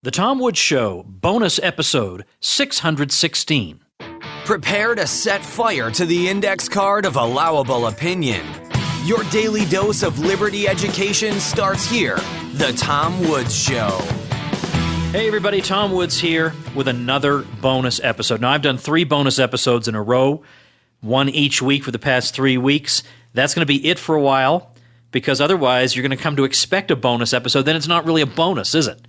The Tom Woods Show, bonus episode 616. Prepare to set fire to the index card of allowable opinion. Your daily dose of liberty education starts here. The Tom Woods Show. Hey everybody, Tom Woods here with another bonus episode. Now I've done 3 bonus episodes in a row, one each week for the past 3 weeks. That's going to be it for a while, because otherwise you're going to come to expect a bonus episode. Then it's not really a bonus, is it?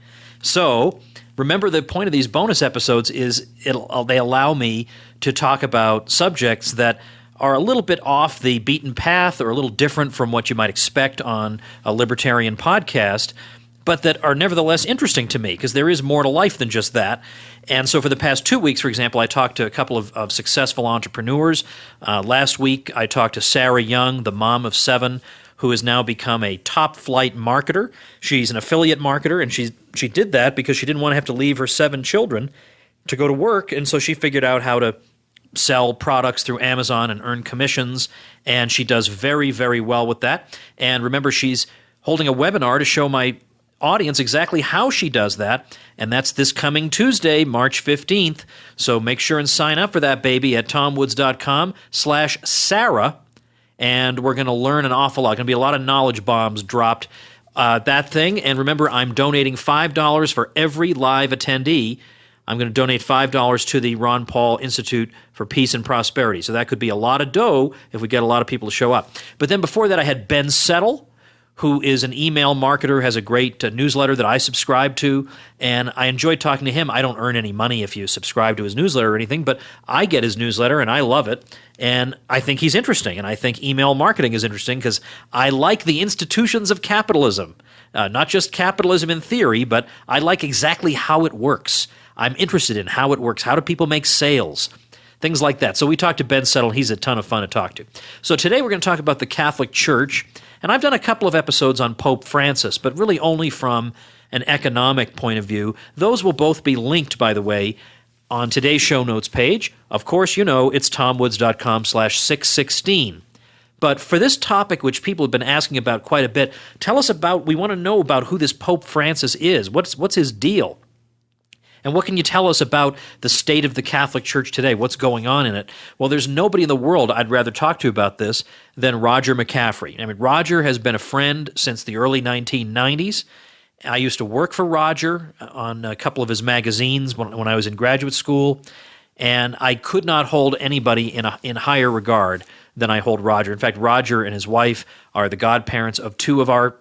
So remember, the point of these bonus episodes is they allow me to talk about subjects that are a little bit off the beaten path or a little different from what you might expect on a libertarian podcast, but that are nevertheless interesting to me because there is more to life than just that. And so for the past 2 weeks, for example, I talked to a couple of successful entrepreneurs. Last week, I talked to Sarah Young, the mom of 7, who has now become a top-flight marketer. She's an affiliate marketer, and she did that because she didn't want to have to leave her 7 children to go to work, and so she figured out how to sell products through Amazon and earn commissions, and she does very, very well with that. And remember, she's holding a webinar to show my audience exactly how she does that, and that's this coming Tuesday, March 15th. So make sure and sign up for that baby at tomwoods.com/Sarah. And we're going to learn an awful lot. Going to be a lot of knowledge bombs dropped. That thing. And remember, I'm donating $5 for every live attendee. I'm going to donate $5 to the Ron Paul Institute for Peace and Prosperity. So that could be a lot of dough if we get a lot of people to show up. But then before that, I had Ben Settle, who is an email marketer, has a great newsletter that I subscribe to, and I enjoy talking to him. I don't earn any money if you subscribe to his newsletter or anything, but I get his newsletter, and I love it, and I think he's interesting, and I think email marketing is interesting because I like the institutions of capitalism, not just capitalism in theory, but I like exactly how it works. I'm interested in how it works. How do people make sales? Things like that. So we talked to Ben Settle. He's a ton of fun to talk to. So today we're going to talk about the Catholic Church. And I've done a couple of episodes on Pope Francis, but really only from an economic point of view. Those will both be linked, by the way, on today's show notes page. Of course, you know, it's tomwoods.com/616. But for this topic, which people have been asking about quite a bit, we want to know about who this Pope Francis is. What's his deal? And what can you tell us about the state of the Catholic Church today? What's going on in it? Well, there's nobody in the world I'd rather talk to about this than Roger McCaffrey. I mean, Roger has been a friend since the early 1990s. I used to work for Roger on a couple of his magazines when I was in graduate school, and I could not hold anybody in higher regard than I hold Roger. In fact, Roger and his wife are the godparents of 2 of our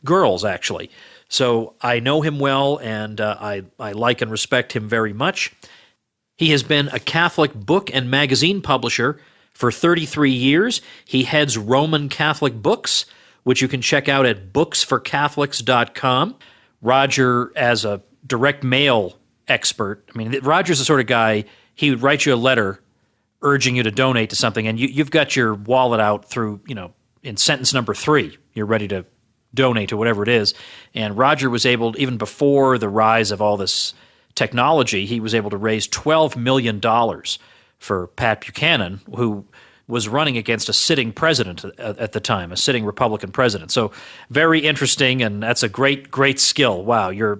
girls, actually. So I know him well, and I like and respect him very much. He has been a Catholic book and magazine publisher for 33 years. He heads Roman Catholic Books, which you can check out at booksforcatholics.com. Roger, as a direct mail expert, I mean, Roger's the sort of guy, he would write you a letter urging you to donate to something, and you've got your wallet out through, in sentence number 3, you're ready to donate to whatever it is. And Roger was able, even before the rise of all this technology, he was able to raise $12 million for Pat Buchanan, who was running against a sitting president at the time, a sitting Republican president. So very interesting, and that's a great, great skill. Wow, you're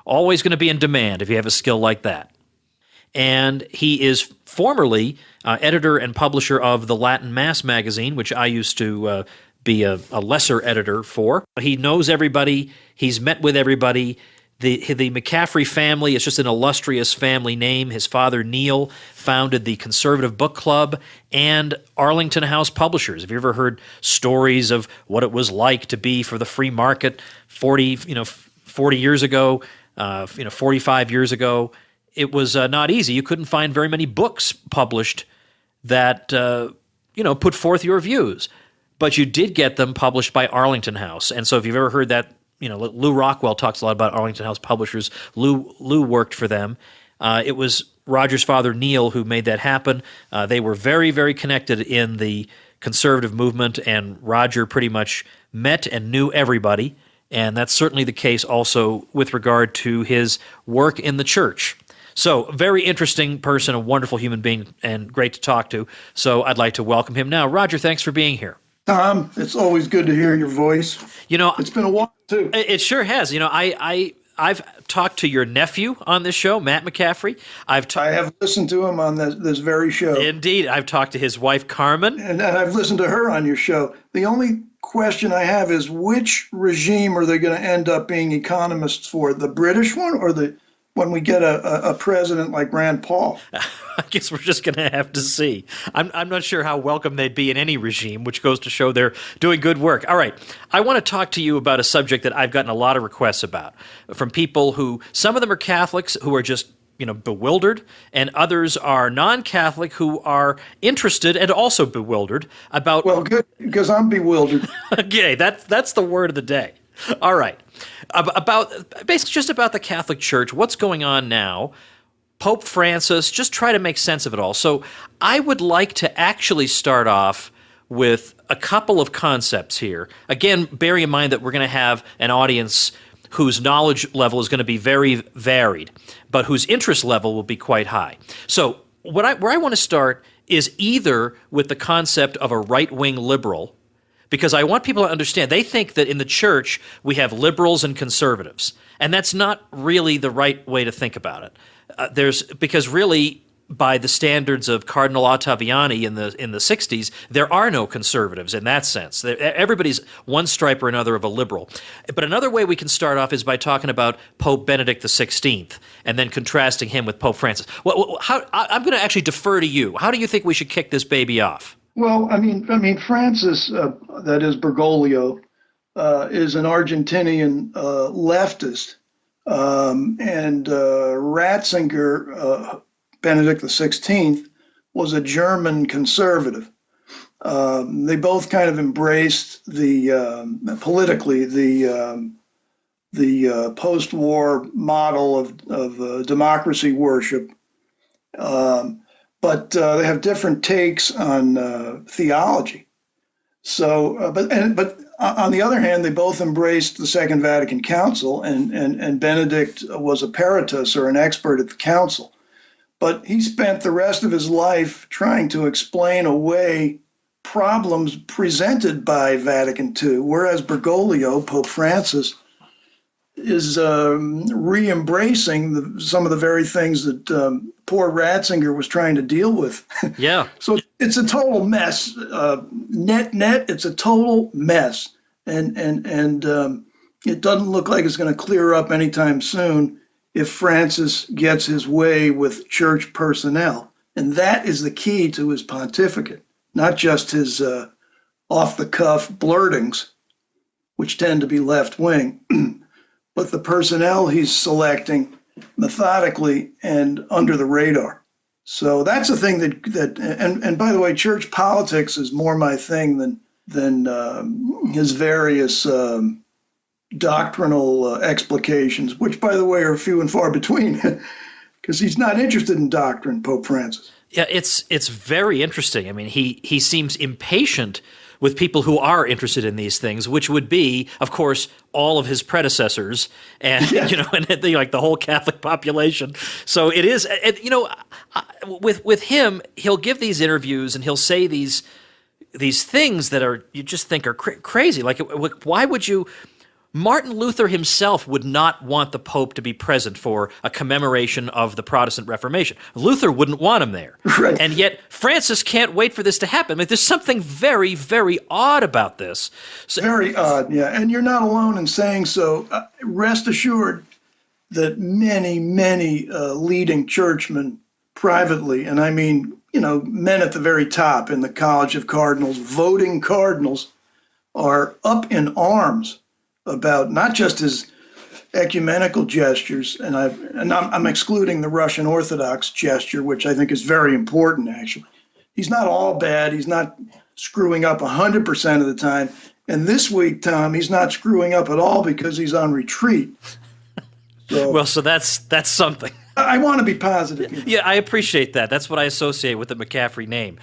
always going to be in demand if you have a skill like that. And he is formerly editor and publisher of the Latin Mass magazine, which I used to be a lesser editor for. He knows everybody. He's met with everybody. The McCaffrey family is just an illustrious family name. His father, Neil, founded the Conservative Book Club and Arlington House Publishers. Have you ever heard stories of what it was like to be for the free market 40 years ago, 45 years ago? It was not easy. You couldn't find very many books published that, put forth your views. But you did get them published by Arlington House. And so if you've ever heard that, Lou Rockwell talks a lot about Arlington House Publishers. Lou worked for them. It was Roger's father, Neil, who made that happen. They were very, very connected in the conservative movement, and Roger pretty much met and knew everybody. And that's certainly the case also with regard to his work in the church. So, very interesting person, a wonderful human being, and great to talk to. So I'd like to welcome him now. Roger, thanks for being here. Tom, it's always good to hear your voice. It's been a while too. It sure has. I I've talked to your nephew on this show, Matt McCaffrey. I have listened to him on this very show. Indeed. I've talked to his wife, Carmen. And I've listened to her on your show. The only question I have is, which regime are they going to end up being economists for? The British one, or when we get a president like Rand Paul? I guess we're just going to have to see. I'm not sure how welcome they'd be in any regime, which goes to show they're doing good work. All right. I want to talk to you about a subject that I've gotten a lot of requests about from people who, some of them are Catholics who are just bewildered, and others are non-Catholic who are interested and also bewildered about... Well, good, because I'm bewildered. Okay, that's the word of the day. All right. Basically just about the Catholic Church, what's going on now, Pope Francis, just try to make sense of it all. So I would like to actually start off with a couple of concepts here. Again, bearing in mind that we're going to have an audience whose knowledge level is going to be very varied, but whose interest level will be quite high. So where I want to start is either with the concept of a right-wing liberal, because I want people to understand, they think that in the church we have liberals and conservatives, and that's not really the right way to think about it. Because really, by the standards of Cardinal Ottaviani in the 60s, there are no conservatives in that sense. Everybody's one stripe or another of a liberal. But another way we can start off is by talking about Pope Benedict XVI and then contrasting him with Pope Francis. I'm going to actually defer to you. How do you think we should kick this baby off? Well, I mean, Francis, that is Bergoglio, is an Argentinian leftist, and Ratzinger, Benedict XVI, was a German conservative. They both kind of embraced politically the post-war model of democracy worship. But they have different takes on theology. So, but on the other hand, they both embraced the Second Vatican Council, and Benedict was a peritus, or an expert at the council. But he spent the rest of his life trying to explain away problems presented by Vatican II, whereas Bergoglio, Pope Francis, is re-embracing some of the very things that poor Ratzinger was trying to deal with. Yeah. So it's a total mess. Net, it's a total mess, and it doesn't look like it's going to clear up anytime soon if Francis gets his way with church personnel. And that is the key to his pontificate, not just his off-the-cuff blurtings, which tend to be left-wing, but the personnel he's selecting methodically and under the radar. So that's a thing and by the way, church politics is more my thing than his various doctrinal explications, which, by the way, are few and far between, because he's not interested in doctrine, Pope Francis. Yeah, it's very interesting. I mean, he seems impatient with people who are interested in these things, which would be, of course, all of his predecessors, and and like the whole Catholic population. So it is, with him, he'll give these interviews and he'll say these things that you just think are crazy. Like, why would you? Martin Luther himself would not want the Pope to be present for a commemoration of the Protestant Reformation. Luther wouldn't want him there. Right. And yet Francis can't wait for this to happen. I mean, there's something very, very odd about this. Very odd, yeah. And you're not alone in saying so. Rest assured that many, many leading churchmen privately, and I mean, men at the very top in the College of Cardinals, voting cardinals, are up in arms about not just his ecumenical gestures, and I'm excluding the Russian Orthodox gesture, which I think is very important, actually. He's not all bad. He's not screwing up 100% of the time. And this week, Tom, he's not screwing up at all because he's on retreat. So that's something. I want to be positive. Yeah, I appreciate that. That's what I associate with the McCaffrey name.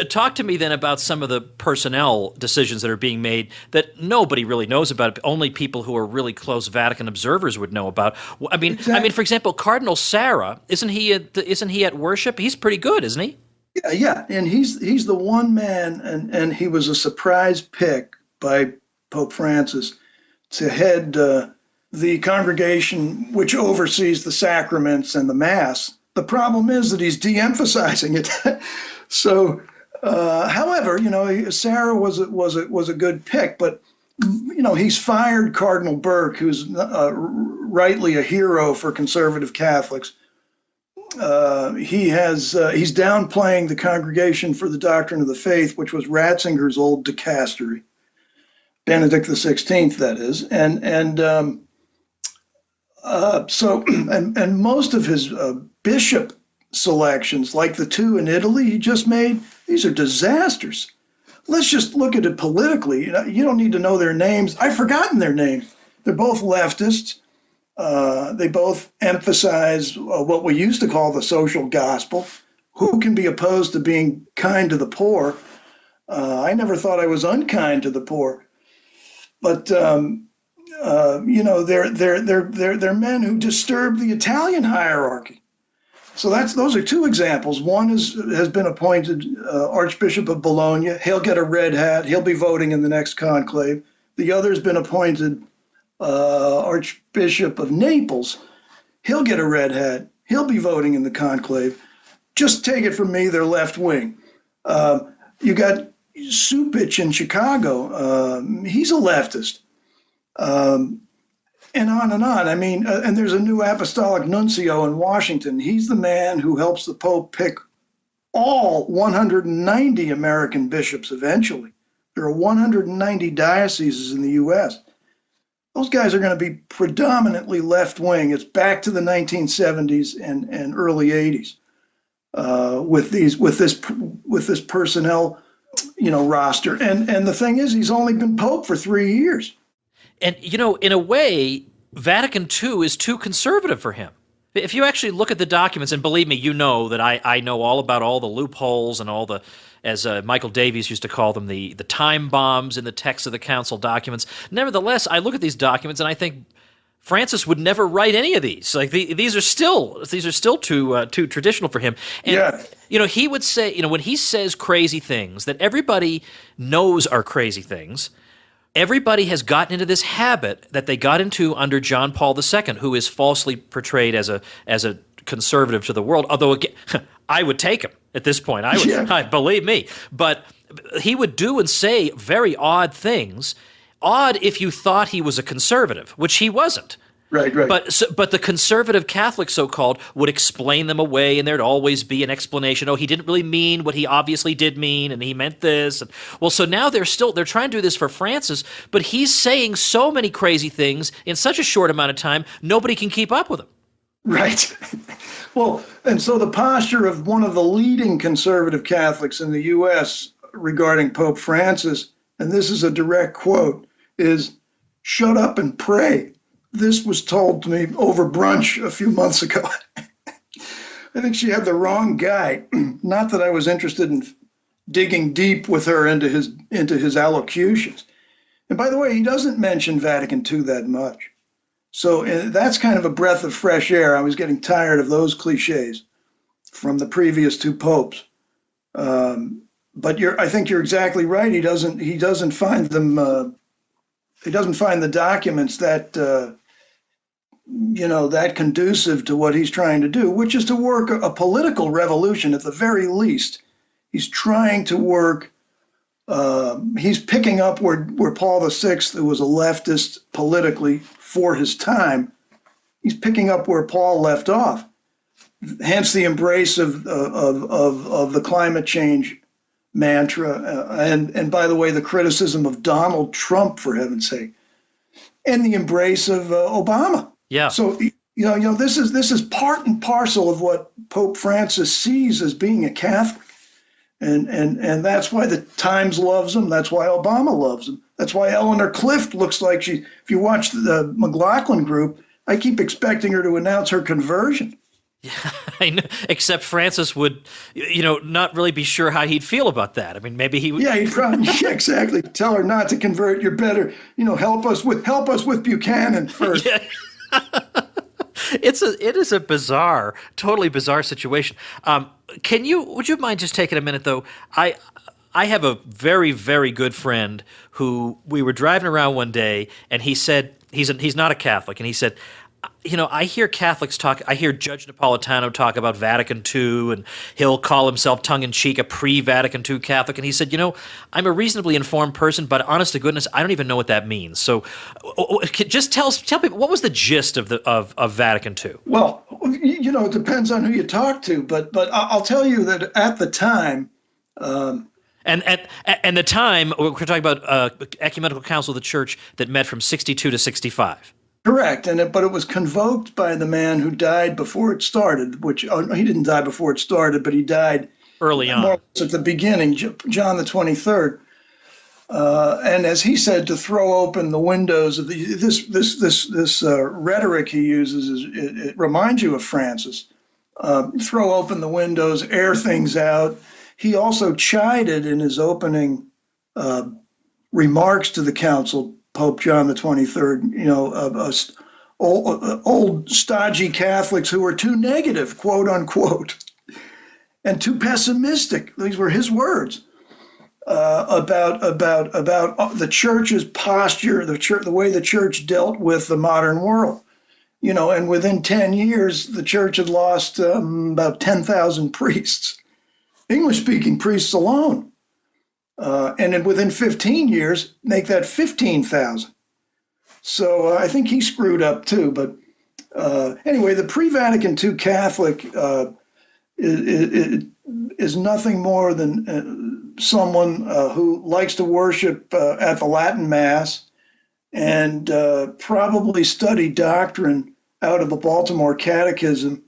Talk to me then about some of the personnel decisions that are being made that nobody really knows about. Only people who are really close Vatican observers would know about. I mean, for example, Cardinal Sarah, isn't he at worship? He's pretty good, isn't he? Yeah, and he's the one man, and he was a surprise pick by Pope Francis to head the congregation which oversees the sacraments and the Mass. The problem is that he's de-emphasizing it. So, however, Sarah was a good pick, but he's fired Cardinal Burke, who's rightly a hero for conservative Catholics. He's downplaying the Congregation for the Doctrine of the Faith, which was Ratzinger's old dicastery, Benedict XVI, that is, and most of his bishop selections, like the two in Italy he just made, these are disasters. Let's just look at it politically. You don't need to know their names. I've forgotten their names. They're both leftists. They both emphasize what we used to call the social gospel. Who can be opposed to being kind to the poor? I never thought I was unkind to the poor, but they're men who disturb the Italian hierarchy. So those are two examples. One has been appointed Archbishop of Bologna. He'll get a red hat. He'll be voting in the next conclave. The other has been appointed Archbishop of Naples. He'll get a red hat. He'll be voting in the conclave. Just take it from me, they're left wing. You got Supich in Chicago. He's a leftist. And on and on. I mean, and there's a new apostolic nuncio in Washington. He's the man who helps the Pope pick all 190 American bishops eventually. There are 190 dioceses in the U.S. Those guys are going to be predominantly left-wing. It's back to the 1970s and early 80s with this personnel, roster. And the thing is, he's only been Pope for 3 years. And, in a way, Vatican II is too conservative for him. If you actually look at the documents, and believe me, you know that I know all about all the loopholes and all the, as Michael Davies used to call them, the time bombs in the text of the council documents. Nevertheless, I look at these documents and I think Francis would never write any of these. Like these are still too traditional for him. And he would say, when he says crazy things that everybody knows are crazy things. Everybody has gotten into this habit that they got into under John Paul II, who is falsely portrayed as a conservative to the world. Although, again, I would take him at this point. Believe me. But he would do and say very odd things. Odd if you thought he was a conservative, which he wasn't. Right. But the conservative Catholics, so-called, would explain them away, and there'd always be an explanation. Oh, he didn't really mean what he obviously did mean, and he meant this. Well, so now they're trying to do this for Francis, but he's saying so many crazy things in such a short amount of time, nobody can keep up with him. Right. Well, and so the posture of one of the leading conservative Catholics in the U.S. regarding Pope Francis, and this is a direct quote, is shut up and pray. This was told to me over brunch a few months ago. I think she had the wrong guy. Not that I was interested in digging deep with her into his allocutions. And by the way, he doesn't mention Vatican II that much. So that's kind of a breath of fresh air. I was getting tired of those cliches from the previous two popes. But I think you're exactly right. He doesn't find them. He doesn't find the documents that that conducive to what he's trying to do, which is to work a political revolution at the very least. He's trying to work. He's picking up where Paul VI, who was a leftist politically for his time, he's picking up where Paul left off. Hence the embrace of the climate change mantra, and by the way, the criticism of Donald Trump, for heaven's sake, and the embrace of Obama. Yeah. So this is part and parcel of what Pope Francis sees as being a Catholic, and that's why the Times loves him. That's why Obama loves him. That's why Eleanor Clift looks like she. If you watch the McLaughlin group, I keep expecting her to announce her conversion. Yeah, I know. Except Francis would, not really be sure how he'd feel about that. I mean, maybe he would. Yeah, he'd probably exactly tell her not to convert. You're better, help us with Buchanan first. Yeah. It is a totally bizarre situation. Would you mind just taking a minute though? I have a very, very good friend who we were driving around one day, and he said, he's not a Catholic, and he said, I hear Catholics talk. I hear Judge Napolitano talk about Vatican II, and he'll call himself tongue-in-cheek a pre-Vatican II Catholic. And he said, I'm a reasonably informed person, but honest to goodness, I don't even know what that means. So, just tell people, what was the gist of of Vatican II? Well, it depends on who you talk to, but I'll tell you that at the time. And the time we're talking about Ecumenical Council of the Church that met from 62 to 65. Correct, but it was convoked by the man who died before it started. Which he didn't die before it started, but he died early on, more at the beginning. John the 23rd, and as he said, to throw open the windows of this rhetoric he uses it reminds you of Francis. Throw open the windows, air things out. He also chided in his opening remarks to the council, Pope John the 23rd, old stodgy Catholics who were too negative, quote unquote, and too pessimistic. These were his words about the church's posture, the way the church dealt with the modern world. And within 10 years, the church had lost about 10,000 priests, English-speaking priests alone. And then within 15 years, make that 15,000. So I think he screwed up too. But anyway, the pre-Vatican II Catholic is nothing more than someone who likes to worship at the Latin Mass and probably study doctrine out of the Baltimore Catechism.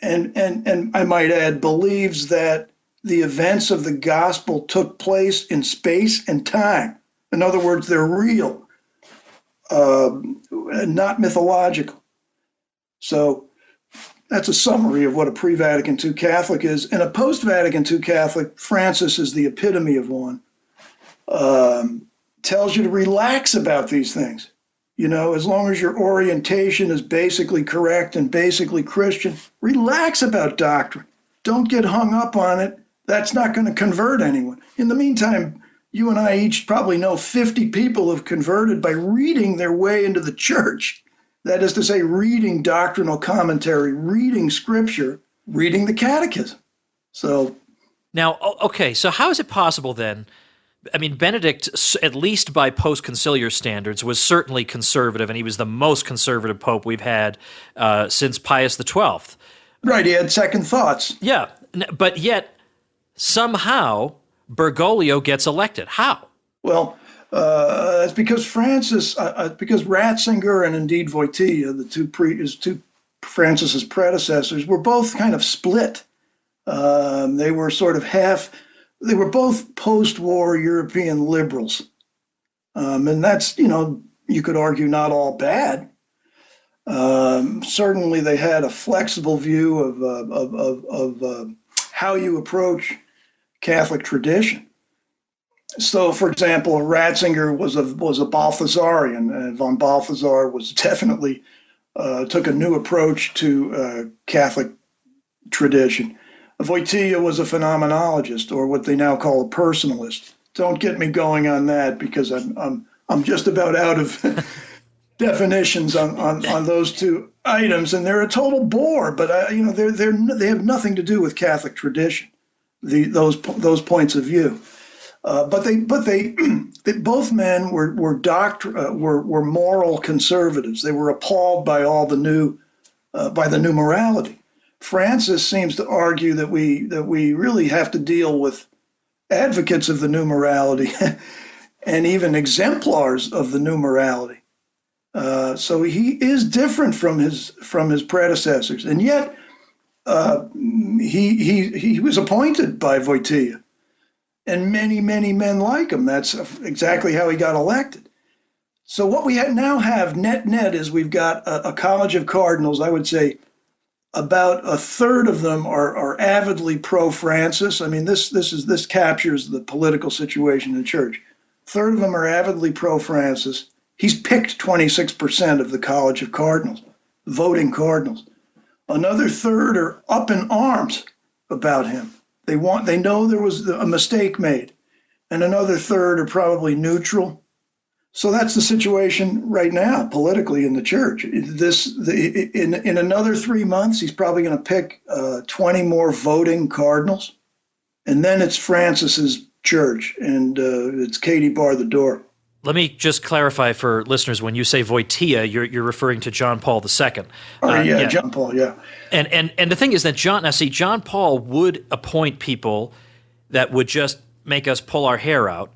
And I might add, believes that the events of the gospel took place in space and time. In other words, they're real, not mythological. So that's a summary of what a pre-Vatican II Catholic is. And a post-Vatican II Catholic, Francis is the epitome of one, tells you to relax about these things. As long as your orientation is basically correct and basically Christian, relax about doctrine. Don't get hung up on it. That's not going to convert anyone. In the meantime, you and I each probably know 50 people have converted by reading their way into the church. That is to say, reading doctrinal commentary, reading scripture, reading the catechism. So now, okay, so how is it possible then? I mean, Benedict, at least by post-conciliar standards, was certainly conservative, and he was the most conservative pope we've had since Pius XII. Right, he had second thoughts. Yeah, but yet somehow Bergoglio gets elected. How? Well, it's because because Ratzinger and indeed Wojtyla, his two Francis's predecessors, were both kind of split. They were sort of they were both post-war European liberals. And that's, you could argue not all bad. Certainly they had a flexible view of how you approach Catholic tradition. So, for example, Ratzinger was a Balthasarian, and von Balthasar was definitely took a new approach to Catholic tradition. Wojtyla was a phenomenologist, or what they now call a personalist. Don't get me going on that because I'm just about out of definitions on those two items, and they're a total bore. But they have nothing to do with Catholic tradition. Those points of view. But they both men were moral conservatives. They were appalled by all the new morality. Francis seems to argue that we really have to deal with advocates of the new morality and even exemplars of the new morality. So he is different from his predecessors, and yet he was appointed by Wojtyla, and many men like him. That's exactly how he got elected. So what we now have net is we've got a college of cardinals. I would say about a third of them are avidly pro-Francis. I mean, this captures the political situation in the church. A third of them are avidly pro-Francis. He's picked 26% of the college of cardinals, voting cardinals. Another third are up in arms about him. They know there was a mistake made. And another third are probably neutral. So that's the situation right now politically in the church. In another 3 months, he's probably going to pick 20 more voting cardinals, and then it's Francis's church, and it's Katie bar the door. Let me just clarify for listeners: when you say Wojtyła, you're referring to John Paul II. Yeah, John Paul. Yeah, and the thing is that John Paul would appoint people that would just make us pull our hair out.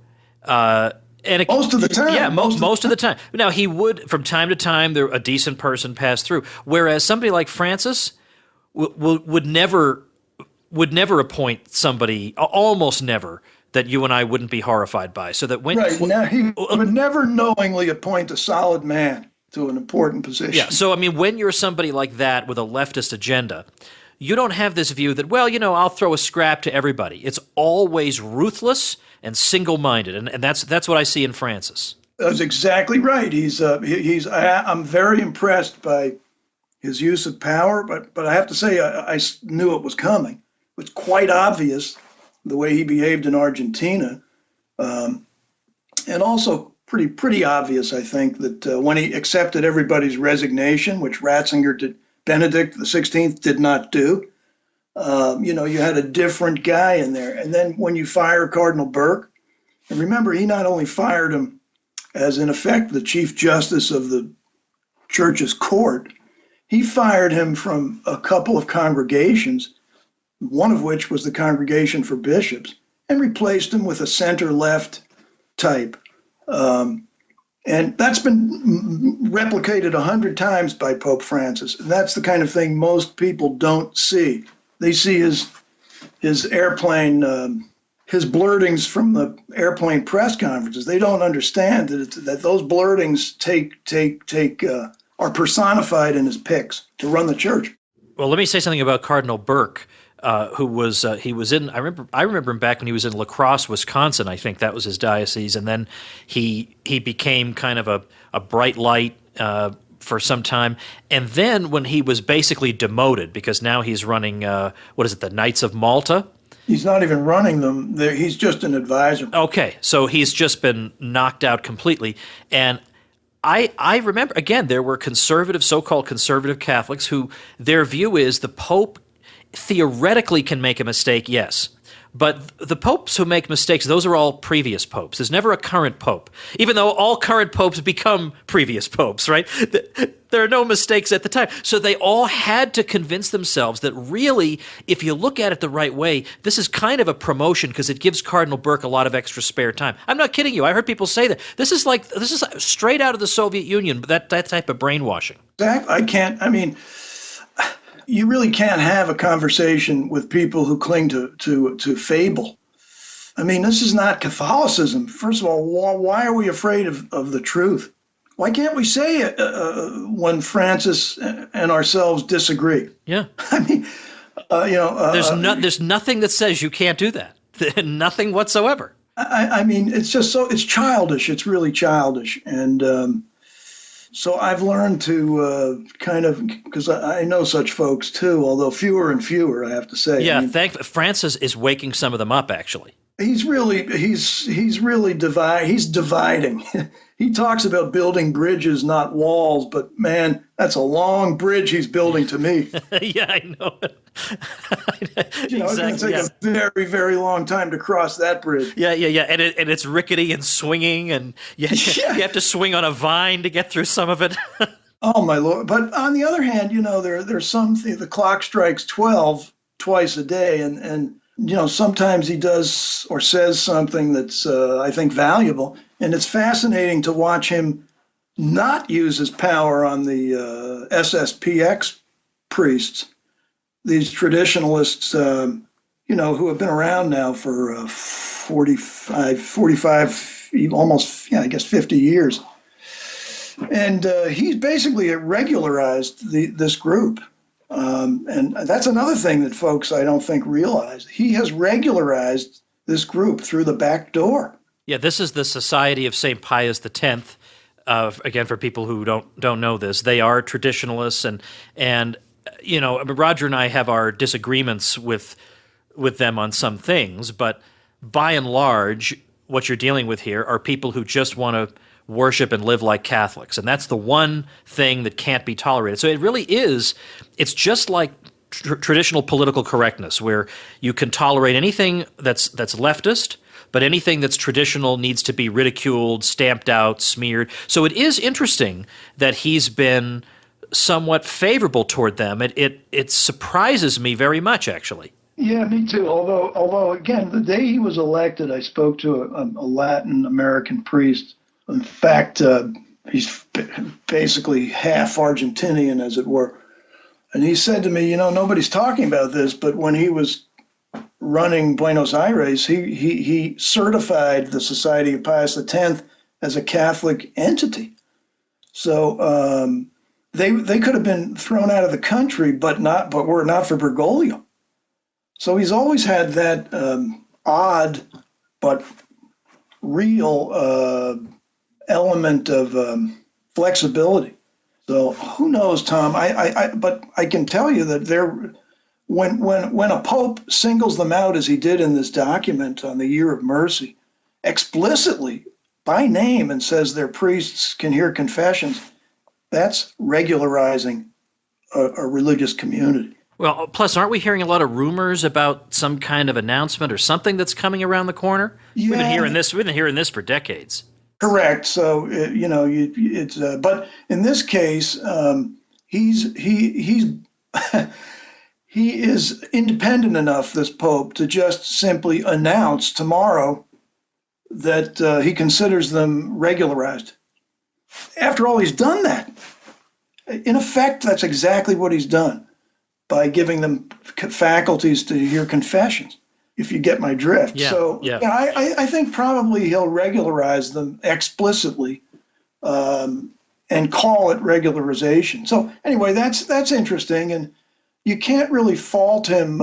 Most of the time. Yeah, most of the time. Now, he would, from time to time, a decent person pass through. Whereas somebody like Francis would never appoint somebody, almost never, that you and I wouldn't be horrified by. So that when now he would never knowingly appoint a solid man to an important position. Yeah. So I mean, when you're somebody like that with a leftist agenda, you don't have this view that, well, I'll throw a scrap to everybody. It's always ruthless and single-minded, and that's what I see in Francis. That's exactly right. I'm very impressed by his use of power, but I have to say I knew it was coming. It was quite obvious the way he behaved in Argentina, and also pretty obvious, I think, that when he accepted everybody's resignation, which Benedict XVI did not do. You had a different guy in there. And then when you fire Cardinal Burke, and remember, he not only fired him as, in effect, the Chief Justice of the Church's court, he fired him from a couple of congregations, one of which was the Congregation for Bishops, and replaced him with a center-left type. And that's been replicated 100 times by Pope Francis. And that's the kind of thing most people don't see. They see his airplane, his blurtings from the airplane press conferences. They don't understand that those blurtings are personified in his picks to run the church. Well, let me say something about Cardinal Burke. Who was he was in? I remember him back when he was in La Crosse, Wisconsin. I think that was his diocese, and then he became kind of a bright light for some time. And then when he was basically demoted, because now he's running the Knights of Malta. He's not even running them. He's just an advisor. Okay, so he's just been knocked out completely. And I remember, again, there were so-called conservative Catholics who their view is the Pope theoretically can make a mistake, yes. But the popes who make mistakes, those are all previous popes. There's never a current pope, even though all current popes become previous popes, right? There are no mistakes at the time. So they all had to convince themselves that really, if you look at it the right way, this is kind of a promotion because it gives Cardinal Burke a lot of extra spare time. I'm not kidding you. I heard people say that. This is straight out of the Soviet Union, that type of brainwashing. Exactly. You really can't have a conversation with people who cling to fable. This is not Catholicism. First of all, why are we afraid of the truth? Why can't we say it when Francis and ourselves disagree? Yeah. There's nothing that says you can't do that. Nothing whatsoever. It's just it's childish. It's really childish. And so I've learned to because I know such folks too, although fewer and fewer, I have to say. Yeah, Francis is waking some of them up, actually. He's really dividing. He talks about building bridges, not walls, but man, that's a long bridge he's building to me. Yeah, I know it. It's going to take a very, very long time to cross that bridge. Yeah, and it's rickety and swinging, and you have to swing on a vine to get through some of it. Oh my Lord! But on the other hand, there's the clock strikes 12 twice a day, and sometimes he does or says something that's I think valuable, and it's fascinating to watch him not use his power on the SSPX priests. These traditionalists, who have been around now for 45, almost, I guess 50 years. And he's basically regularized this group. And that's another thing that folks, I don't think, realize. He has regularized this group through the back door. Yeah, this is the Society of St. Pius X. Again, for people who don't know this, they are traditionalists, and Roger and I have our disagreements with them on some things, but by and large, what you're dealing with here are people who just want to worship and live like Catholics. And that's the one thing that can't be tolerated. So it really is, it's just like traditional political correctness, where you can tolerate anything that's leftist, but anything that's traditional needs to be ridiculed, stamped out, smeared. So it is interesting that he's been somewhat favorable toward them. It surprises me very much, actually. Yeah, me too. Although again, the day he was elected, I spoke to a Latin American priest. In fact, he's basically half Argentinian, as it were. And he said to me, nobody's talking about this, but when he was running Buenos Aires, he certified the Society of Pius X as a Catholic entity. So they could have been thrown out of the country, but were not for Bergoglio. So he's always had that odd but real element of flexibility. So who knows, Tom? But I can tell you that when a pope singles them out, as he did in this document on the Year of Mercy, explicitly by name, and says their priests can hear confessions, that's regularizing a religious community. Well, plus, aren't we hearing a lot of rumors about some kind of announcement or something that's coming around the corner? Yeah. We've been hearing this for decades. Correct. So it's but in this case, he's he is independent enough, this Pope, to just simply announce tomorrow that he considers them regularized. After all, he's done that. In effect, that's exactly what he's done by giving them faculties to hear confessions, if you get my drift. Yeah, so yeah. I think probably he'll regularize them explicitly and call it regularization. So anyway, that's interesting, and you can't really fault him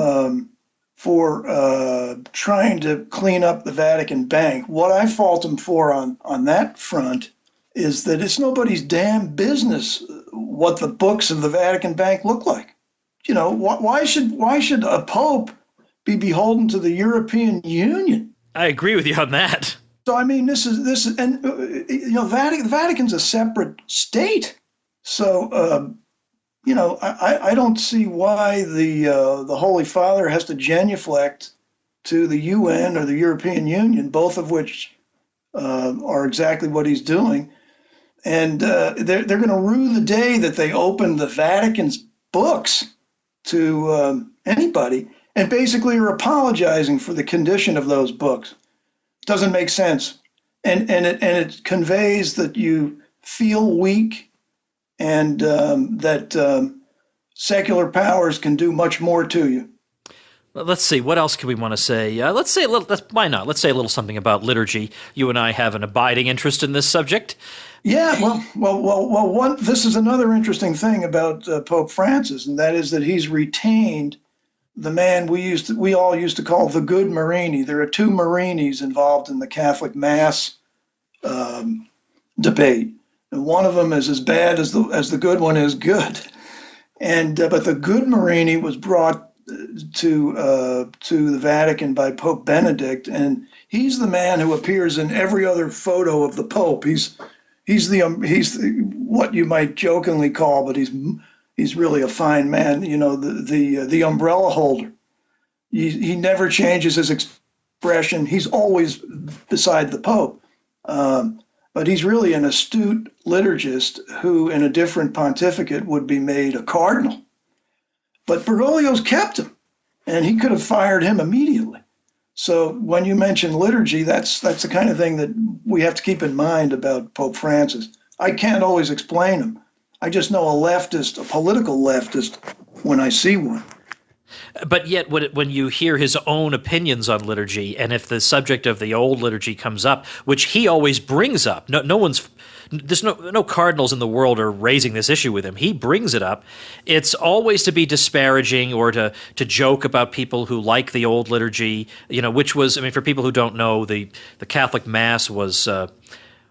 for trying to clean up the Vatican Bank. What I fault him for on that front is that it's nobody's damn business what the books of the Vatican Bank look like. Why should a pope be beholden to the European Union? I agree with you on that. So I mean, this is, and the Vatican's a separate state. So I don't see why the Holy Father has to genuflect to the UN or the European Union, both of which are exactly what he's doing. And they're going to rue the day that they open the Vatican's books to anybody, and basically are apologizing for the condition of those books. Doesn't make sense, and it conveys that you feel weak, and that secular powers can do much more to you. Well, let's see. What else can we want to say? Let's say a little. Why not? Let's say a little something about liturgy. You and I have an abiding interest in this subject. Yeah, well. This is another interesting thing about Pope Francis, and that is that he's retained the man we all used to call the good Marini. There are two Marinis involved in the Catholic Mass debate, and one of them is as bad as the good one is good. And but the good Marini was brought to the Vatican by Pope Benedict, and he's the man who appears in every other photo of the Pope. He's what you might jokingly call, but he's really a fine man. The umbrella holder. He never changes his expression. He's always beside the Pope. But he's really an astute liturgist who, in a different pontificate, would be made a cardinal. But Bergoglio's kept him, and he could have fired him immediately. So when you mention liturgy, that's the kind of thing that we have to keep in mind about Pope Francis. I can't always explain him. I just know a political leftist, when I see one. But yet, when you hear his own opinions on liturgy, and if the subject of the old liturgy comes up, which he always brings up, there's no cardinals in the world are raising this issue with him. He brings it up. It's always to be disparaging or to joke about people who like the old liturgy. Which was, for people who don't know, the Catholic Mass was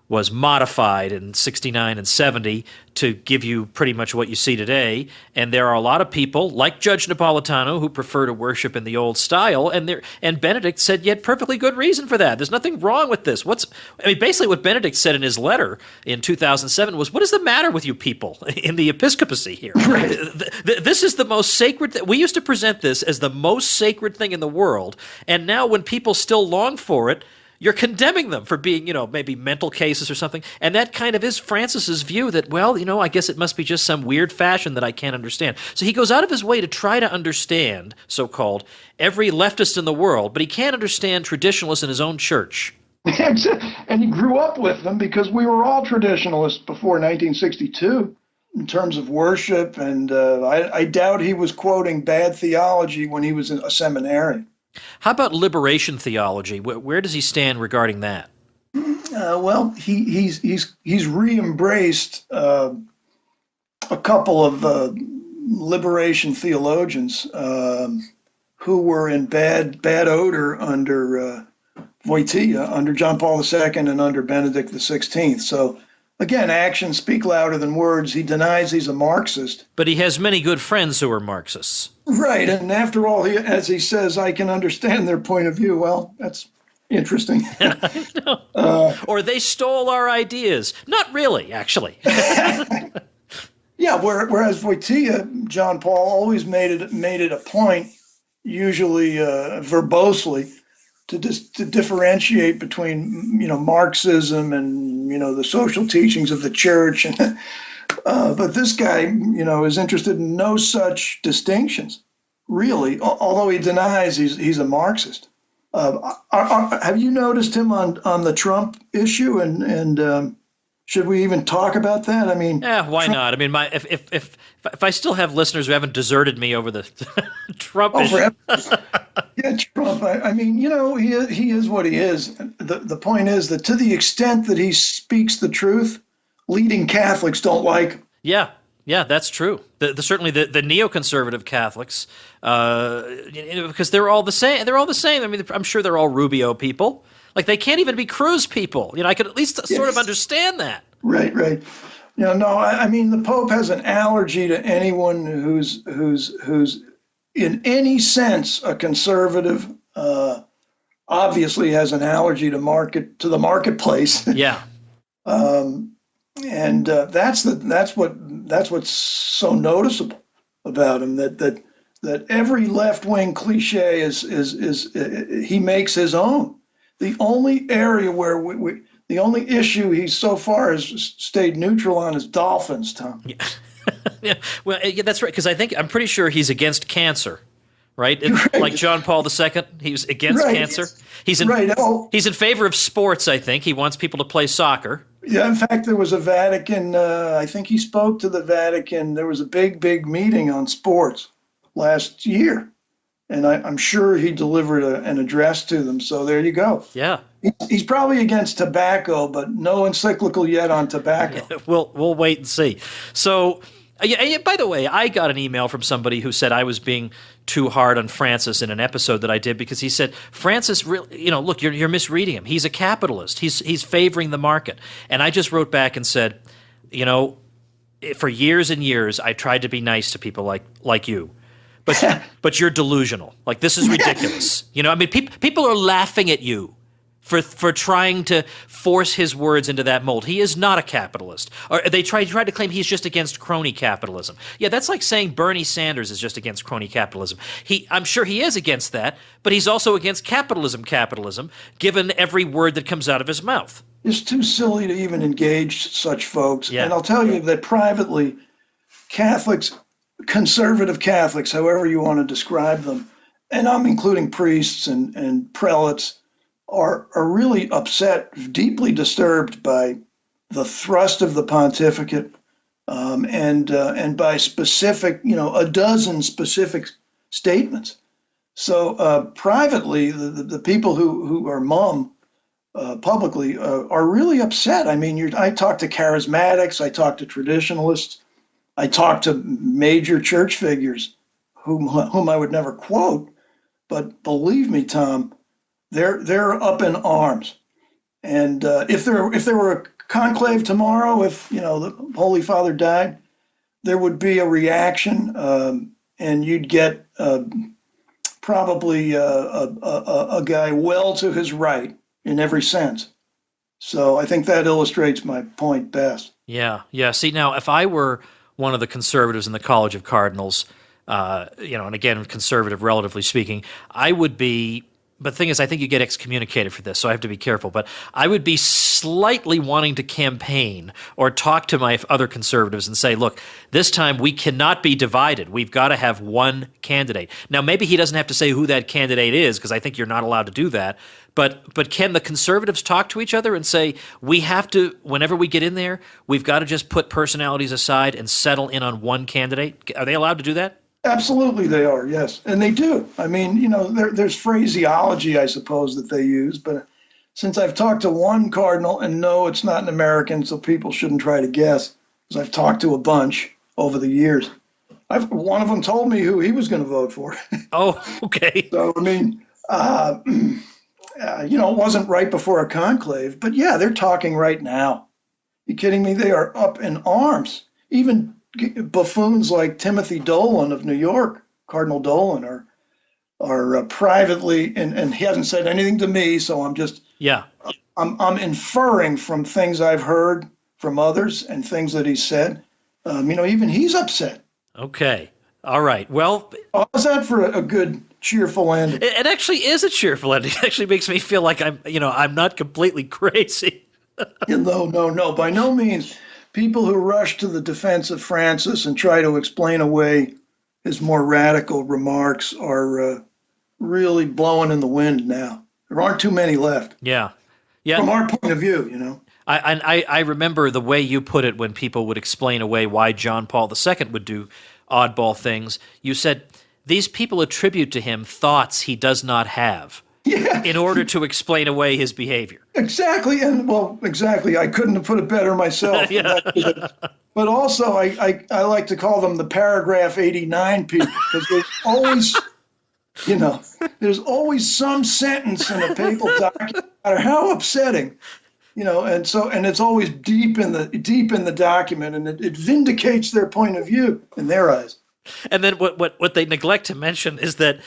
was modified in 69 and 70 to give you pretty much what you see today. And there are a lot of people, like Judge Napolitano, who prefer to worship in the old style. And Benedict said you had perfectly good reason for that. There's nothing wrong with this. Basically what Benedict said in his letter in 2007 was, what is the matter with you people in the episcopacy here? Right. This is the most sacred we used to present this as the most sacred thing in the world. And now when people still long for it, you're condemning them for being, maybe mental cases or something. And that kind of is Francis's view that, I guess it must be just some weird fashion that I can't understand. So he goes out of his way to try to understand, so-called, every leftist in the world, but he can't understand traditionalists in his own church. And he grew up with them because we were all traditionalists before 1962 in terms of worship. And I doubt he was quoting bad theology when he was a seminarian. How about liberation theology? Where does he stand regarding that? Well, he's re-embraced a couple of liberation theologians who were in bad odor under Wojtyla, under John Paul II, and under Benedict XVI. So again, actions speak louder than words. He denies he's a Marxist. But he has many good friends who are Marxists. Right. And after all, as he says, I can understand their point of view. Well, that's interesting. Or they stole our ideas. Not really, actually. Yeah, whereas Wojtyla, John Paul, always made it a point, usually verbosely, to differentiate between Marxism and the social teachings of the church, and but this guy is interested in no such distinctions, really. Although he denies he's a Marxist. Have you noticed him on the Trump issue? And should we even talk about that? I mean, yeah, why not? I mean, if I still have listeners who haven't deserted me over the Trump issue. Yeah, Trump. I mean, he is what he is. The point is that to the extent that he speaks the truth, leading Catholics don't like him. Yeah, that's true. Certainly the neoconservative Catholics, because they're all the same. They're all the same. I mean, I'm sure they're all Rubio people. Like, they can't even be Cruz people. I could at least sort of understand that. Right. No, I mean, the Pope has an allergy to anyone who's in any sense a conservative. Obviously has an allergy to the marketplace. Yeah. And that's what's so noticeable about him, that every left-wing cliche is he makes his own. The only area where the only issue he so far has stayed neutral on is dolphins, Tom. Yeah. Yeah. Well, yeah, that's right. Because I'm pretty sure he's against cancer, right? Right. Like John Paul II, he was against cancer. He's in favor of sports. I think he wants people to play soccer. Yeah, in fact, there was a Vatican. I think he spoke to the Vatican. There was a big meeting on sports last year. And I'm sure he delivered an address to them. So there you go. Yeah. He's probably against tobacco, but no encyclical yet on tobacco. Yeah, we'll wait and see. So, by the way, I got an email from somebody who said I was being too hard on Francis in an episode that I did, because he said, Francis, really, look, you're misreading him. He's a capitalist. He's favoring the market. And I just wrote back and said, for years and years, I tried to be nice to people like you. But you're delusional. Like, this is ridiculous. I mean, people are laughing at you for trying to force his words into that mold. He is not a capitalist. Or they tried to claim he's just against crony capitalism. Yeah, that's like saying Bernie Sanders is just against crony capitalism. I'm sure he is against that, but he's also against capitalism, given every word that comes out of his mouth. It's too silly to even engage such folks. Yeah. And I'll tell you that privately, conservative Catholics, however you want to describe them, and I'm including priests and prelates, are really upset, deeply disturbed by the thrust of the pontificate, and by specific, a dozen specific statements. So privately, the people who are mum publicly are really upset. I mean, I talk to charismatics, I talk to traditionalists, I talk to major church figures whom I would never quote, but believe me, Tom, they're up in arms. And if there were conclave tomorrow, if the Holy Father died, there would be a reaction, and you'd get probably a guy well to his right in every sense. So I think that illustrates my point best. Yeah, yeah. See, now, if I were one of the conservatives in the College of Cardinals, and again, conservative, relatively speaking, I would be. But the thing is, I think you get excommunicated for this, so I have to be careful. But I would be slightly wanting to campaign or talk to my other conservatives and say, look, this time we cannot be divided. We've got to have one candidate. Now, maybe he doesn't have to say who that candidate is, because I think you're not allowed to do that. But can the conservatives talk to each other and say, we have to, whenever we get in there, we've got to just put personalities aside and settle in on one candidate? Are they allowed to do that? Absolutely, they are, yes. And they do. I mean, there's phraseology, I suppose, that they use. But since I've talked to one cardinal, and no, it's not an American, so people shouldn't try to guess, because I've talked to a bunch over the years. One of them told me who he was going to vote for. Oh, okay. So, I mean, it wasn't right before a conclave. But, yeah, they're talking right now. You kidding me? They are up in arms. Even buffoons like Timothy Dolan of New York, Cardinal Dolan, are privately, and he hasn't said anything to me, so I'm inferring from things I've heard from others and things that he said. Even he's upset. Okay, all right. Well, how's that for a good cheerful ending? It actually is a cheerful ending. It actually makes me feel like I'm not completely crazy. No, by no means. People who rush to the defense of Francis and try to explain away his more radical remarks are really blowing in the wind now. There aren't too many left. Yeah. From our point of view, I remember the way you put it when people would explain away why John Paul II would do oddball things. You said, these people attribute to him thoughts he does not have. Yeah. In order to explain away his behavior. Exactly. Exactly. I couldn't have put it better myself. Yeah. But also, I like to call them the paragraph 89 people, because there's always some sentence in a papal document, no matter how upsetting, and it's always deep in the document, and it vindicates their point of view in their eyes. And then what they neglect to mention is that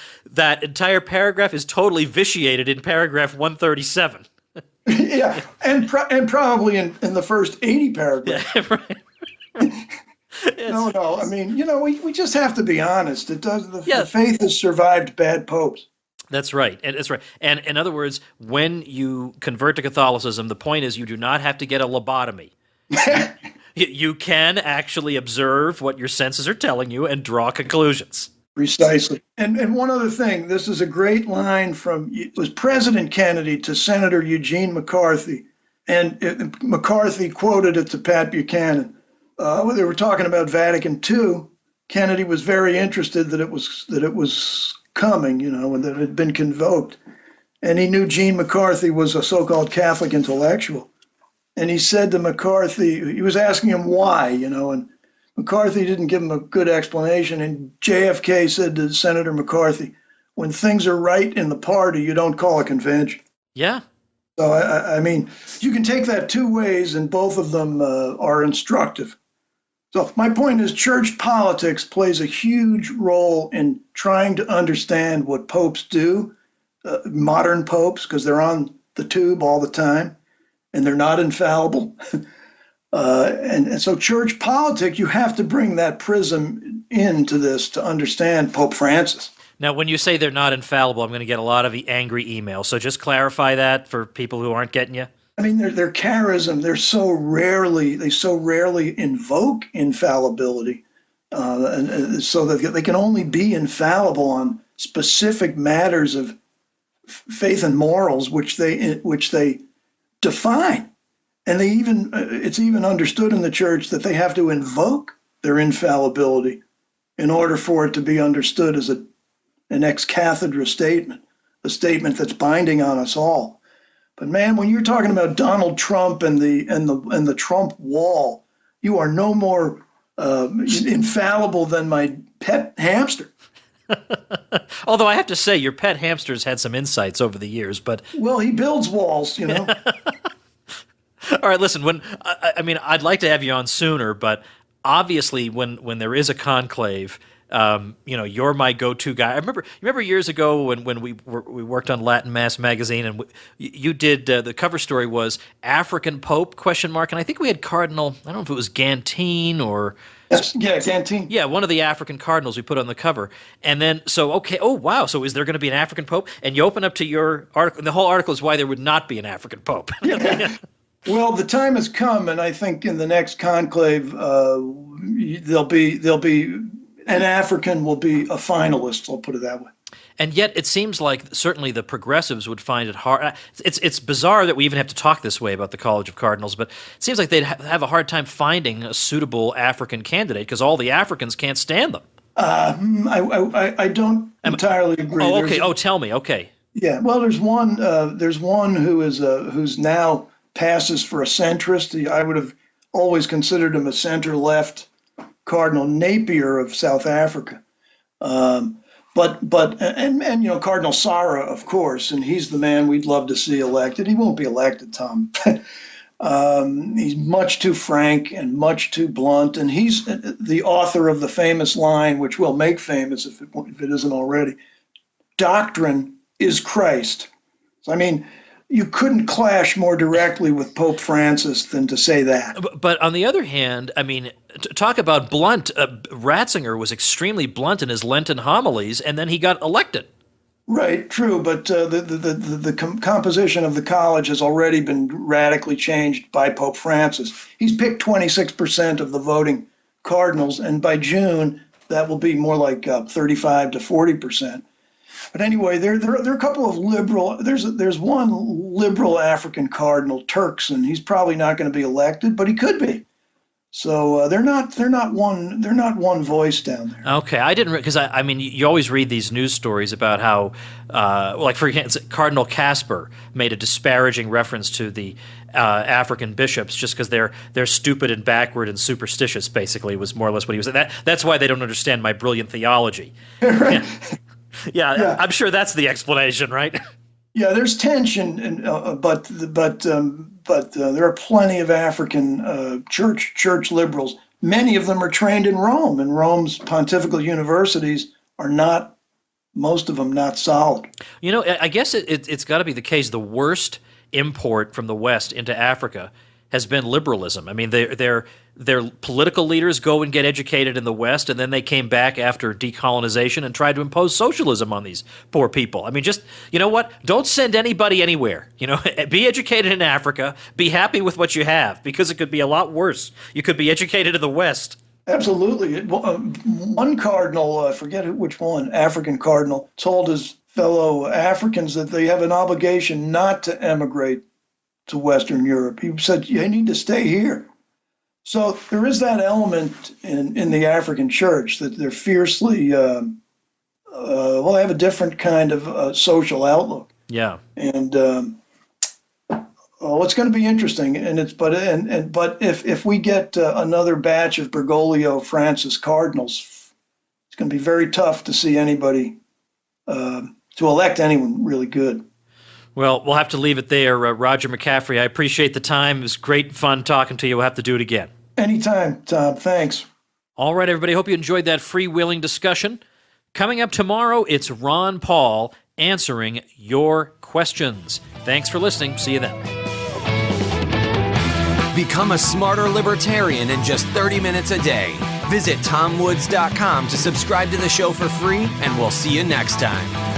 entire paragraph is totally vitiated in paragraph 137. Yeah, and probably in the first 80 paragraphs. Yeah, right. No. I mean, we just have to be honest. The faith has survived bad popes. That's right. And in other words, when you convert to Catholicism, the point is you do not have to get a lobotomy. You can actually observe what your senses are telling you and draw conclusions. Precisely. And one other thing, this is a great line it was President Kennedy to Senator Eugene McCarthy. And McCarthy quoted it to Pat Buchanan. They were talking about Vatican II. Kennedy was very interested that it was coming, and that it had been convoked. And he knew Gene McCarthy was a so-called Catholic intellectual. And he said to McCarthy, he was asking him why, and McCarthy didn't give him a good explanation. And JFK said to Senator McCarthy, when things are right in the party, you don't call a convention. Yeah. So, I mean, you can take that two ways, and both of them are instructive. So my point is, church politics plays a huge role in trying to understand what popes do, modern popes, because they're on the tube all the time. And they're not infallible. And so church politics, you have to bring that prism into this to understand Pope Francis. Now, when you say they're not infallible, I'm going to get a lot of angry emails. So just clarify that for people who aren't getting you. I mean, their charism, they so rarely invoke infallibility, and so that they can only be infallible on specific matters of faith and morals, which they define. And it's even understood in the church that they have to invoke their infallibility in order for it to be understood as an ex cathedra statement, a statement that's binding on us all. But man, when you're talking about Donald Trump and the Trump wall, you are no more infallible than my pet hamster. Although I have to say, your pet hamster's had some insights over the years, but... Well, he builds walls, All right, listen. When I mean, I'd like to have you on sooner, but obviously, when there is a conclave, you're my go-to guy. You remember years ago when we worked on Latin Mass magazine, and you did the cover story was African Pope ? And I think we had Cardinal. I don't know if it was Gantine or. Yes, yeah, Gantine. Yeah, one of the African cardinals we put on the cover. And then, oh, wow, so is there going to be an African pope? And you open up to your article, and the whole article is why there would not be an African pope. Yeah. Well, the time has come, and I think in the next conclave, there'll be an African will be a finalist, I'll put it that way. And yet it seems like certainly the progressives would find it hard. It's bizarre that we even have to talk this way about the College of Cardinals, but it seems like they'd have a hard time finding a suitable African candidate because all the Africans can't stand them. I don't entirely agree. Oh, okay. Tell me. Okay. Yeah. Well, there's one who's now passes for a centrist. I would have always considered him a center-left Cardinal Napier of South Africa. But Cardinal Sarah, of course, and he's the man we'd love to see elected. He won't be elected, Tom. He's much too frank and much too blunt, and he's the author of the famous line, which we'll make famous if it isn't already. Doctrine is Christ. I mean, you couldn't clash more directly with Pope Francis than to say that. But on the other hand, I mean, talk about blunt. Ratzinger was extremely blunt in his Lenten homilies, and then he got elected. Right, true, but the composition of the college has already been radically changed by Pope Francis. He's picked 26% of the voting cardinals, and by June, that will be more like 35 to 40%. But anyway, there are a couple of liberal. There's one liberal African cardinal, Turkson. He's probably not going to be elected, but he could be. So they're not one voice down there. Okay, I didn't because I mean you always read these news stories about how like for example Cardinal Casper made a disparaging reference to the African bishops just because they're stupid and backward and superstitious. Basically, was more or less what he was saying. That's why they don't understand my brilliant theology. Right. Yeah, I'm sure that's the explanation, right? Yeah, there's tension, but there are plenty of African church liberals. Many of them are trained in Rome, and Rome's pontifical universities are not, most of them, not solid. You know, I guess it's got to be the case. The worst import from the West into Africa has been liberalism. I mean, their political leaders go and get educated in the West, and then they came back after decolonization and tried to impose socialism on these poor people. I mean, just, you know what? Don't send anybody anywhere. You know, be educated in Africa. Be happy with what you have, because it could be a lot worse. You could be educated in the West. Absolutely. One cardinal, I forget which one, African cardinal, told his fellow Africans that they have an obligation not to emigrate to Western Europe. He said, you need to stay here. So there is that element in the African church that they're fiercely, they have a different kind of social outlook. Yeah. And it's going to be interesting. But if we get another batch of Bergoglio Francis cardinals, it's going to be very tough to see anybody, to elect anyone really good. Well, we'll have to leave it there. Roger McCaffrey, I appreciate the time. It was great fun talking to you. We'll have to do it again. Anytime, Tom. Thanks. All right, everybody. Hope you enjoyed that freewheeling discussion. Coming up tomorrow, it's Ron Paul answering your questions. Thanks for listening. See you then. Become a smarter libertarian in just 30 minutes a day. Visit TomWoods.com to subscribe to the show for free, and we'll see you next time.